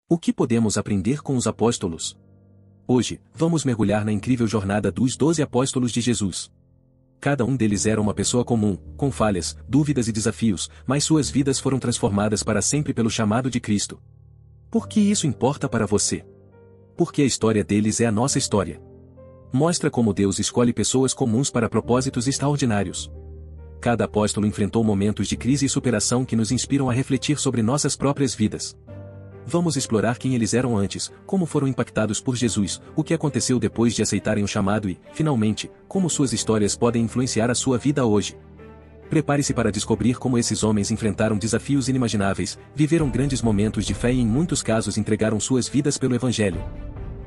O que podemos aprender com os apóstolos? Hoje, vamos mergulhar na incrível jornada dos 12 apóstolos de Jesus. Cada um deles era uma pessoa comum, com falhas, dúvidas e desafios, mas suas vidas foram transformadas para sempre pelo chamado de Cristo. Por que isso importa para você? Porque a história deles é a nossa história. Mostra como Deus escolhe pessoas comuns para propósitos extraordinários. Cada apóstolo enfrentou momentos de crise e superação que nos inspiram a refletir sobre nossas próprias vidas. Vamos explorar quem eles eram antes, como foram impactados por Jesus, o que aconteceu depois de aceitarem o chamado e, finalmente, como suas histórias podem influenciar a sua vida hoje. Prepare-se para descobrir como esses homens enfrentaram desafios inimagináveis, viveram grandes momentos de fé e em muitos casos entregaram suas vidas pelo Evangelho.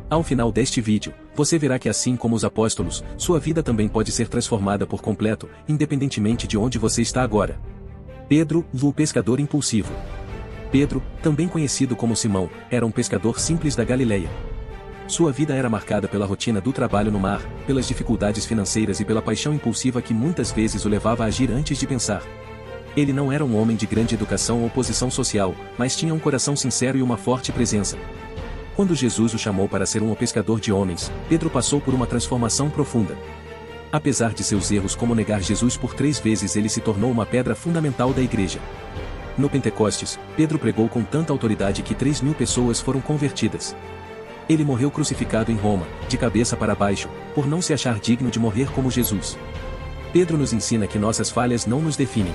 Ao final deste vídeo, você verá que assim como os apóstolos, sua vida também pode ser transformada por completo, independentemente de onde você está agora. Pedro, o pescador impulsivo. Pedro, também conhecido como Simão, era um pescador simples da Galileia. Sua vida era marcada pela rotina do trabalho no mar, pelas dificuldades financeiras e pela paixão impulsiva que muitas vezes o levava a agir antes de pensar. Ele não era um homem de grande educação ou posição social, mas tinha um coração sincero e uma forte presença. Quando Jesus o chamou para ser um pescador de homens, Pedro passou por uma transformação profunda. Apesar de seus erros como negar Jesus por 3 vezes, ele se tornou uma pedra fundamental da igreja. No Pentecostes, Pedro pregou com tanta autoridade que 3.000 pessoas foram convertidas. Ele morreu crucificado em Roma, de cabeça para baixo, por não se achar digno de morrer como Jesus. Pedro nos ensina que nossas falhas não nos definem.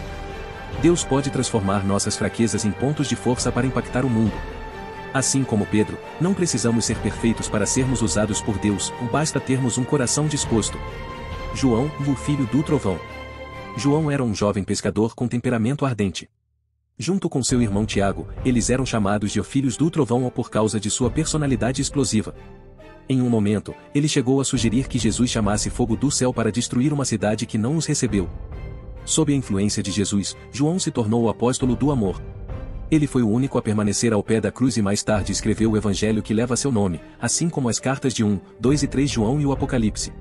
Deus pode transformar nossas fraquezas em pontos de força para impactar o mundo. Assim como Pedro, não precisamos ser perfeitos para sermos usados por Deus, basta termos um coração disposto. João, o filho do trovão. João era um jovem pescador com temperamento ardente. Junto com seu irmão Tiago, eles eram chamados de filhos do trovão por causa de sua personalidade explosiva. Em um momento, ele chegou a sugerir que Jesus chamasse fogo do céu para destruir uma cidade que não os recebeu. Sob a influência de Jesus, João se tornou o apóstolo do amor. Ele foi o único a permanecer ao pé da cruz e mais tarde escreveu o evangelho que leva seu nome, assim como as cartas de 1, 2 e 3 João e o Apocalipse.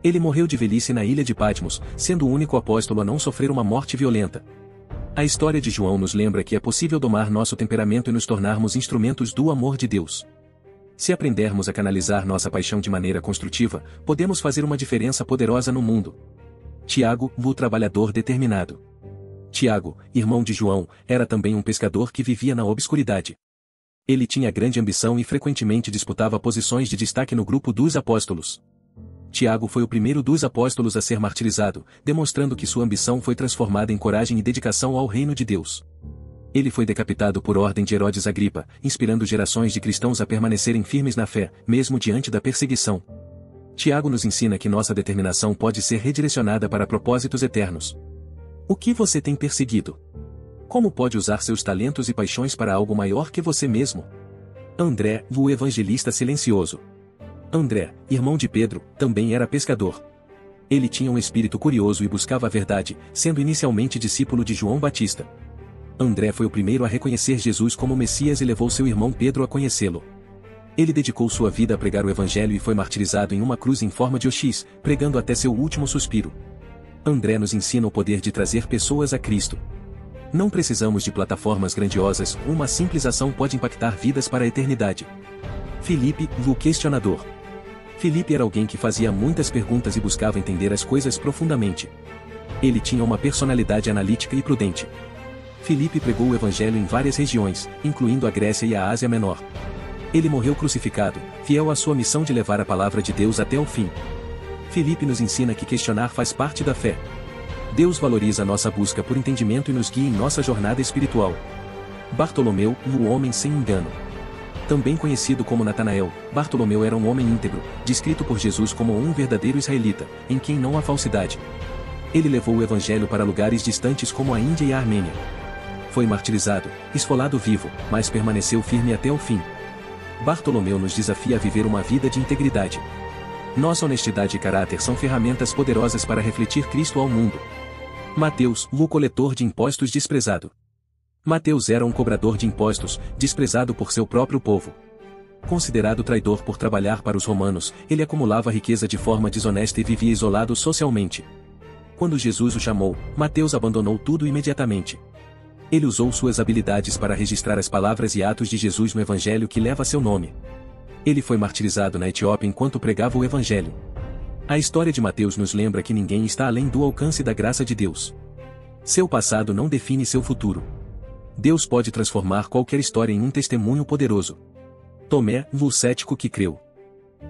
Ele morreu de velhice na ilha de Patmos, sendo o único apóstolo a não sofrer uma morte violenta. A história de João nos lembra que é possível domar nosso temperamento e nos tornarmos instrumentos do amor de Deus. Se aprendermos a canalizar nossa paixão de maneira construtiva, podemos fazer uma diferença poderosa no mundo. Tiago, o trabalhador determinado. Tiago, irmão de João, era também um pescador que vivia na obscuridade. Ele tinha grande ambição e frequentemente disputava posições de destaque no grupo dos apóstolos. Tiago foi o primeiro dos apóstolos a ser martirizado, demonstrando que sua ambição foi transformada em coragem e dedicação ao reino de Deus. Ele foi decapitado por ordem de Herodes Agripa, inspirando gerações de cristãos a permanecerem firmes na fé, mesmo diante da perseguição. Tiago nos ensina que nossa determinação pode ser redirecionada para propósitos eternos. O que você tem perseguido? Como pode usar seus talentos e paixões para algo maior que você mesmo? André, o evangelista silencioso. André, irmão de Pedro, também era pescador. Ele tinha um espírito curioso e buscava a verdade, sendo inicialmente discípulo de João Batista. André foi o primeiro a reconhecer Jesus como Messias e levou seu irmão Pedro a conhecê-lo. Ele dedicou sua vida a pregar o evangelho e foi martirizado em uma cruz em forma de oxis, pregando até seu último suspiro. André nos ensina o poder de trazer pessoas a Cristo. Não precisamos de plataformas grandiosas, uma simples ação pode impactar vidas para a eternidade. Filipe, o questionador. Filipe era alguém que fazia muitas perguntas e buscava entender as coisas profundamente. Ele tinha uma personalidade analítica e prudente. Filipe pregou o evangelho em várias regiões, incluindo a Grécia e a Ásia Menor. Ele morreu crucificado, fiel à sua missão de levar a palavra de Deus até o fim. Filipe nos ensina que questionar faz parte da fé. Deus valoriza nossa busca por entendimento e nos guia em nossa jornada espiritual. Bartolomeu, o homem sem engano. Também conhecido como Natanael, Bartolomeu era um homem íntegro, descrito por Jesus como um verdadeiro israelita, em quem não há falsidade. Ele levou o evangelho para lugares distantes como a Índia e a Armênia. Foi martirizado, esfolado vivo, mas permaneceu firme até o fim. Bartolomeu nos desafia a viver uma vida de integridade. Nossa honestidade e caráter são ferramentas poderosas para refletir Cristo ao mundo. Mateus, o coletor de impostos desprezado. Mateus era um cobrador de impostos, desprezado por seu próprio povo. Considerado traidor por trabalhar para os romanos, ele acumulava riqueza de forma desonesta e vivia isolado socialmente. Quando Jesus o chamou, Mateus abandonou tudo imediatamente. Ele usou suas habilidades para registrar as palavras e atos de Jesus no Evangelho que leva seu nome. Ele foi martirizado na Etiópia enquanto pregava o Evangelho. A história de Mateus nos lembra que ninguém está além do alcance da graça de Deus. Seu passado não define seu futuro. Deus pode transformar qualquer história em um testemunho poderoso. Tomé, o cético que creu.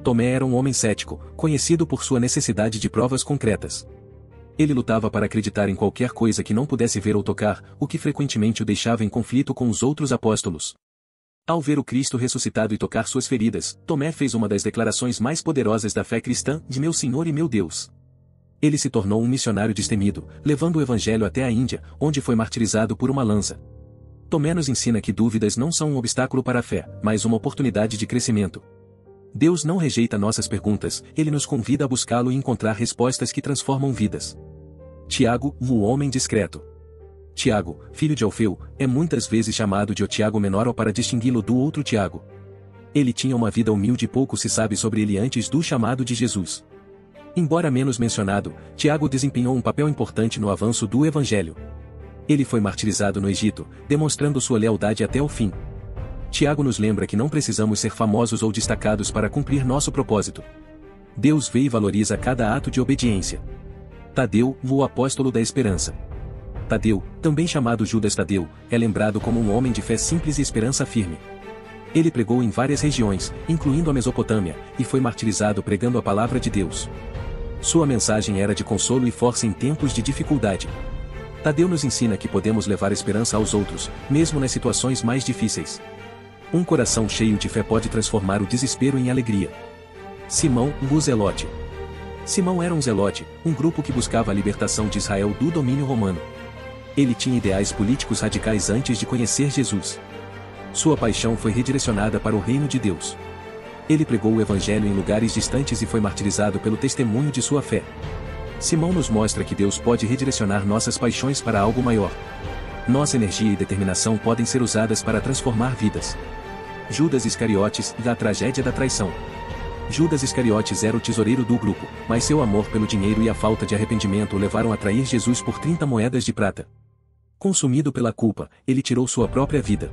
Tomé era um homem cético, conhecido por sua necessidade de provas concretas. Ele lutava para acreditar em qualquer coisa que não pudesse ver ou tocar, o que frequentemente o deixava em conflito com os outros apóstolos. Ao ver o Cristo ressuscitado e tocar suas feridas, Tomé fez uma das declarações mais poderosas da fé cristã, de meu Senhor e meu Deus. Ele se tornou um missionário destemido, levando o Evangelho até a Índia, onde foi martirizado por uma lança. Tomé nos ensina que dúvidas não são um obstáculo para a fé, mas uma oportunidade de crescimento. Deus não rejeita nossas perguntas, Ele nos convida a buscá-lo e encontrar respostas que transformam vidas. Tiago, o homem discreto. Tiago, filho de Alfeu, é muitas vezes chamado de o Tiago menor ou para distingui-lo do outro Tiago. Ele tinha uma vida humilde e pouco se sabe sobre ele antes do chamado de Jesus. Embora menos mencionado, Tiago desempenhou um papel importante no avanço do Evangelho. Ele foi martirizado no Egito, demonstrando sua lealdade até o fim. Tiago nos lembra que não precisamos ser famosos ou destacados para cumprir nosso propósito. Deus vê e valoriza cada ato de obediência. Tadeu, o apóstolo da esperança. Tadeu, também chamado Judas Tadeu, é lembrado como um homem de fé simples e esperança firme. Ele pregou em várias regiões, incluindo a Mesopotâmia, e foi martirizado pregando a palavra de Deus. Sua mensagem era de consolo e força em tempos de dificuldade. Tadeu nos ensina que podemos levar esperança aos outros, mesmo nas situações mais difíceis. Um coração cheio de fé pode transformar o desespero em alegria. Simão, o Zelote. Simão era um zelote, um grupo que buscava a libertação de Israel do domínio romano. Ele tinha ideais políticos radicais antes de conhecer Jesus. Sua paixão foi redirecionada para o reino de Deus. Ele pregou o Evangelho em lugares distantes e foi martirizado pelo testemunho de sua fé. Simão nos mostra que Deus pode redirecionar nossas paixões para algo maior. Nossa energia e determinação podem ser usadas para transformar vidas. Judas Iscariotes, da tragédia da traição. Judas Iscariotes era o tesoureiro do grupo, mas seu amor pelo dinheiro e a falta de arrependimento o levaram a trair Jesus por 30 moedas de prata. Consumido pela culpa, ele tirou sua própria vida.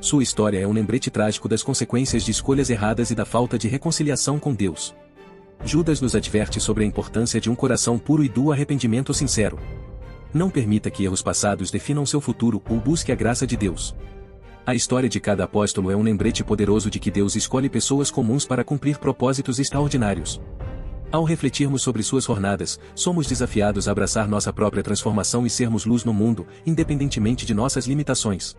Sua história é um lembrete trágico das consequências de escolhas erradas e da falta de reconciliação com Deus. Judas nos adverte sobre a importância de um coração puro e do arrependimento sincero. Não permita que erros passados definam seu futuro ou busque a graça de Deus. A história de cada apóstolo é um lembrete poderoso de que Deus escolhe pessoas comuns para cumprir propósitos extraordinários. Ao refletirmos sobre suas jornadas, somos desafiados a abraçar nossa própria transformação e sermos luz no mundo, independentemente de nossas limitações.